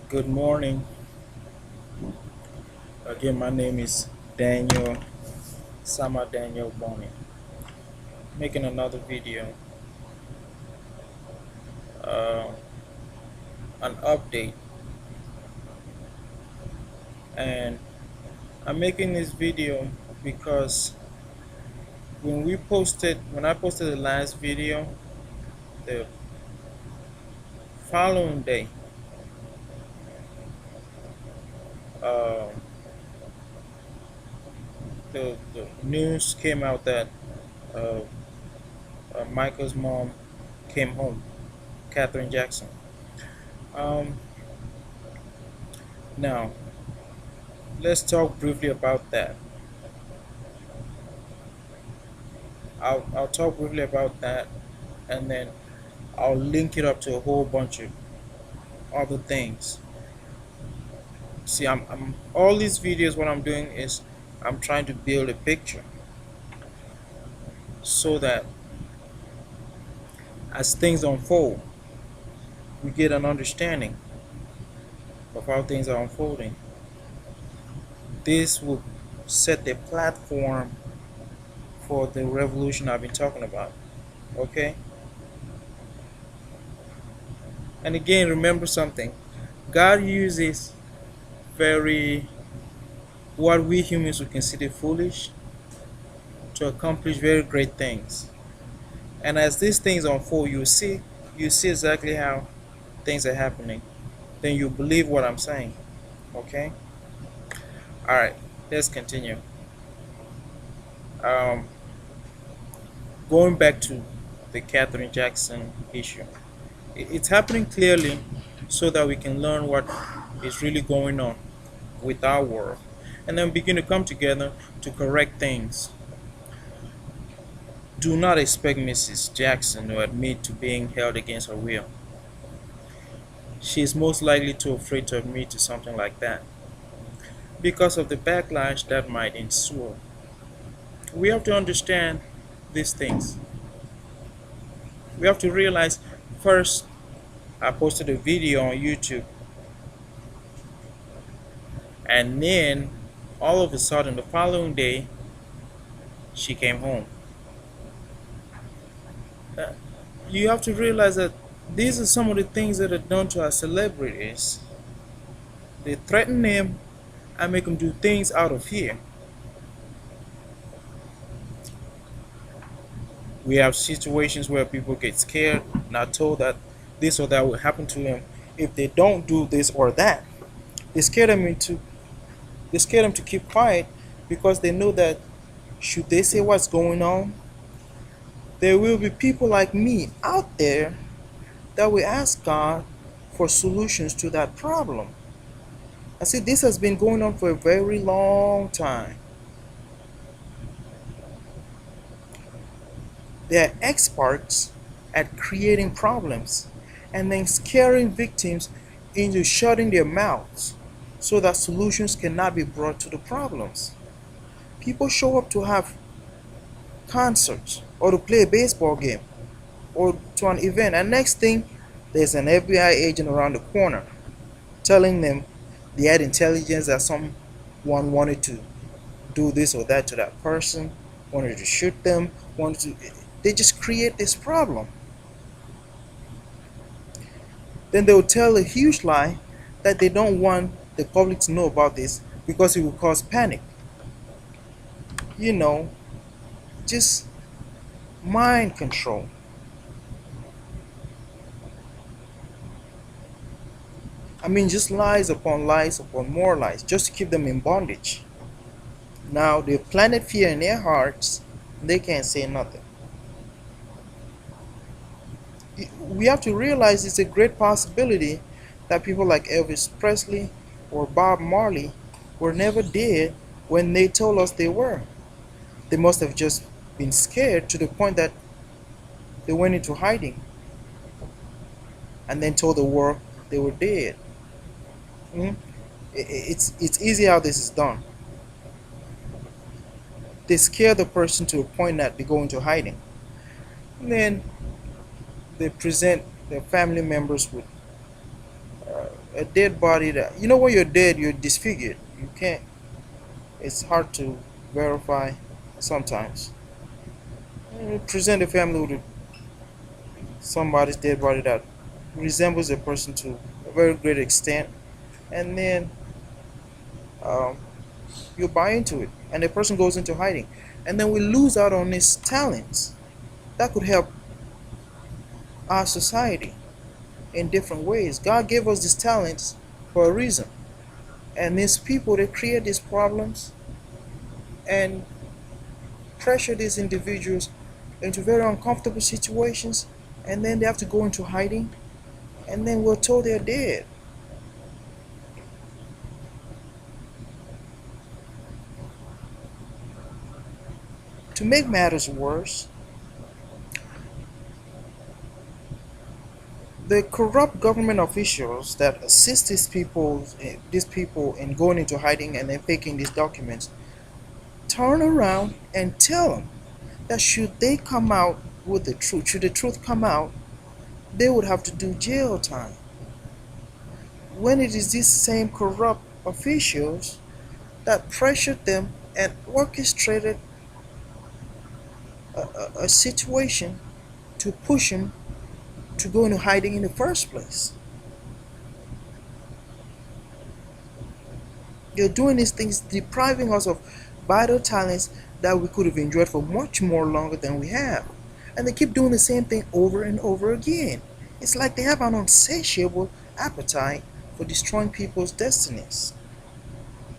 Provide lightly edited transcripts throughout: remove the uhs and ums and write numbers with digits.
Good morning. Again, my name is Daniel Daniel Boni. Making another video, uh, an update, and I'm making this video because when I posted the last video, the following day, uh, the news came out that uh, Michael's mom came home, Catherine Jackson. Um, Now, let's talk briefly about that. I'll talk briefly about that, and then I'll link it up to a whole bunch of other things. See, I'm all these videos. What I'm doing is I'm trying to build a picture so that as things unfold, we get an understanding of how things are unfolding. This will set the platform for the revolution I've been talking about. Okay? And again, remember something. God uses very what we humans would consider foolish to accomplish very great things. And as these things unfold, you see exactly how things are happening. Then you believe what I'm saying. Okay? Alright, let's continue. Um, Going back to the Catherine Jackson issue. It's happening clearly so that we can learn what is really going on with our world. And then begin to come together to correct things. Do not expect Mrs. Jackson to admit to being held against her will. She is most likely too afraid to admit to something like that because of the backlash that might ensue. We have to understand these things. We have to realize first, I posted a video on YouTube, and then all of a sudden, the following day, she came home. Uh, you have to realize that these are some of the things that are done to our celebrities. They threaten them and make them do things out of fear. We have situations where people get scared, not told that this or that will happen to them if they don't do this or that. They scare them into they scare them to keep quiet because they know that should they say what's going on, there will be people like me out there that will ask God for solutions to that problem. I see this has been going on for a very long time. They are experts at creating problems and then scaring victims into shutting their mouths so that solutions cannot be brought to the problems. People show up to have concerts or to play a baseball game or to an event, and next thing, there's an FBI agent around the corner telling them they had intelligence that someone wanted to do this or that to that person, wanted to shoot them, wanted to. They just create this problem. Then they'll tell a huge lie that they don't want the public to know about this because it will cause panic. You know, just mind control. I mean, just lies upon more lies, just to keep them in bondage. Now, they planted fear in their hearts, they can't say nothing. We have to realize it's a great possibility that people like Elvis Presley or Bob Marley were never dead when they told us they were. They must have just been scared to the point that they went into hiding and then told the world they were dead. Mhm. It's easy how this is done. They scare the person to a point that they go into hiding. And then they present their family members with a dead body that, you know, when you're dead, you're disfigured. You can't. It's hard to verify sometimes. Present the family with somebody's dead body that resembles a person to a very great extent, and then um, you buy into it, and the person goes into hiding, and then we lose out on his talents that could help our society in different ways. God gave us these talents for a reason, and these people, they create these problems and pressure these individuals into very uncomfortable situations, and then they have to go into hiding, and then we're told they're dead. To make matters worse, the corrupt government officials that assist these people in going into hiding and then faking these documents turn around and tell them that should they come out with the truth, should the truth come out, they would have to do jail time. When it is these same corrupt officials that pressured them and orchestrated a situation to push them to go into hiding in the first place. They're doing these things, depriving us of vital talents that we could have enjoyed for much more longer than we have. And they keep doing the same thing over and over again. It's like they have an insatiable appetite for destroying people's destinies.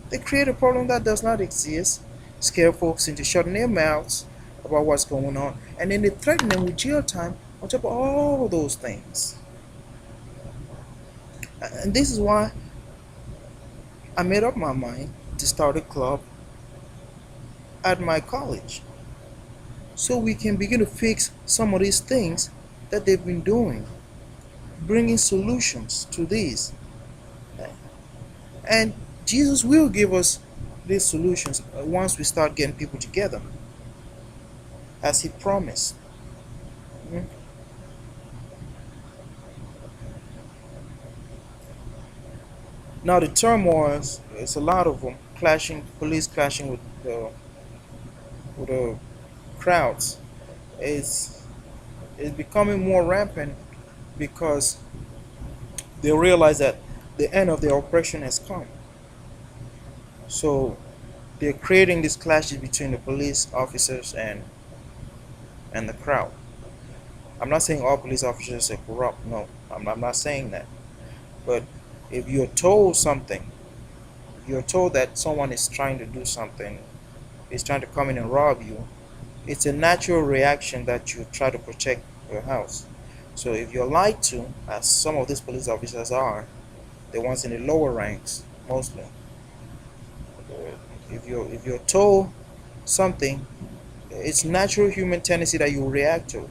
They create a problem that does not exist, scare folks into shutting their mouths about what's going on, and then they threaten them with jail time on top of all those things. And this is why I made up my mind to start a club at my college, so we can begin to fix some of these things that they've been doing, bringing solutions to these. And Jesus will give us these solutions once we start getting people together, as He promised. Mm. Now the turmoils, it's a lot of them clashing, police clashing with the crowds. It's it's becoming more rampant because they realize that the end of their oppression has come. So they're creating these clashes between the police officers and the crowd. I'm not saying all police officers are corrupt. No, I'm not saying that. But if you're told something, you're told that someone is trying to do something, is trying to come in and rob you, it's a natural reaction that you try to protect your house. So if you're lied to, as some of these police officers are, the ones in the lower ranks mostly, if you're told something, it's natural human tendency that you react to.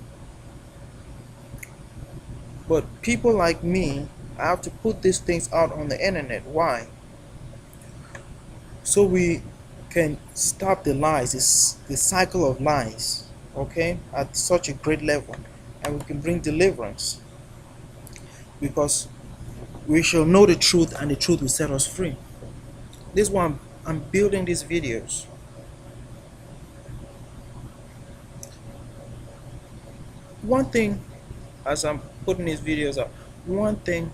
But people like me, I have to put these things out on the internet. Why? So we can stop the lies, this cycle of lies, okay, at such a great level, and we can bring deliverance, because we shall know the truth, and the truth will set us free. This one, I'm building these videos. One thing, as I'm putting these videos up, one thing,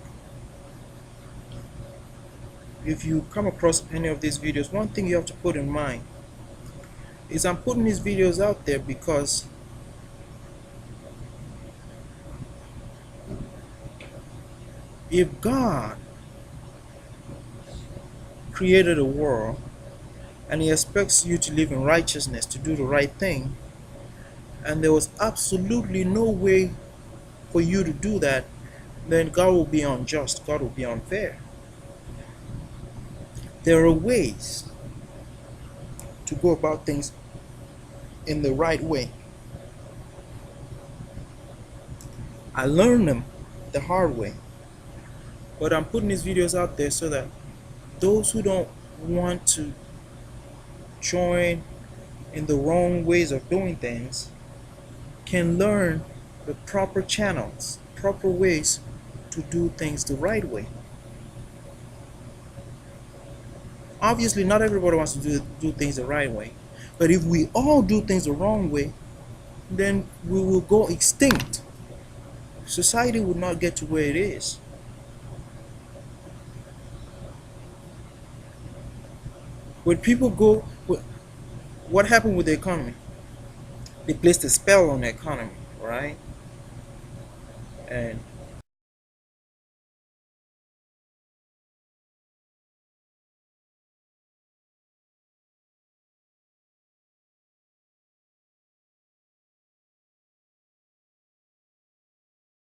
if you come across any of these videos, one thing you have to put in mind is I'm putting these videos out there because if God created a world and He expects you to live in righteousness, to do the right thing, and there was absolutely no way for you to do that, then God will be unjust, God will be unfair. There are ways to go about things in the right way. I learned them the hard way, but I'm putting these videos out there so that those who don't want to join in the wrong ways of doing things can learn the proper channels, proper ways to do things the right way. Obviously, not everybody wants to do things the right way. But if we all do things the wrong way, then we will go extinct. Society would not get to where it is. When people go, what happened with the economy? They placed a spell on the economy, right? And